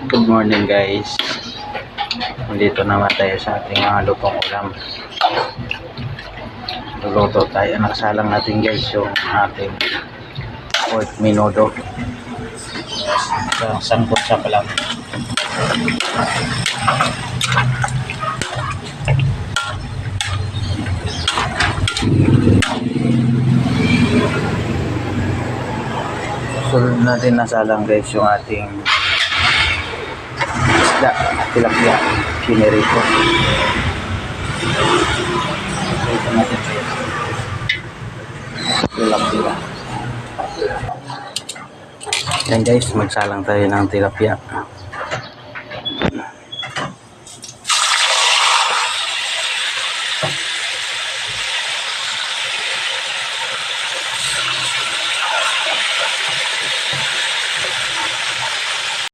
Good morning guys. Nandito naman tayo sa ating mga lutong ulam. Luluto tayo. Nakasalang natin guys yung ating pork menudo. Sangkot sa palang. Sunod natin nasalang guys yung ating isda, tilapia, pinirito. Ito natin tilapia. Yan guys, magsalang tayo ng tilapia.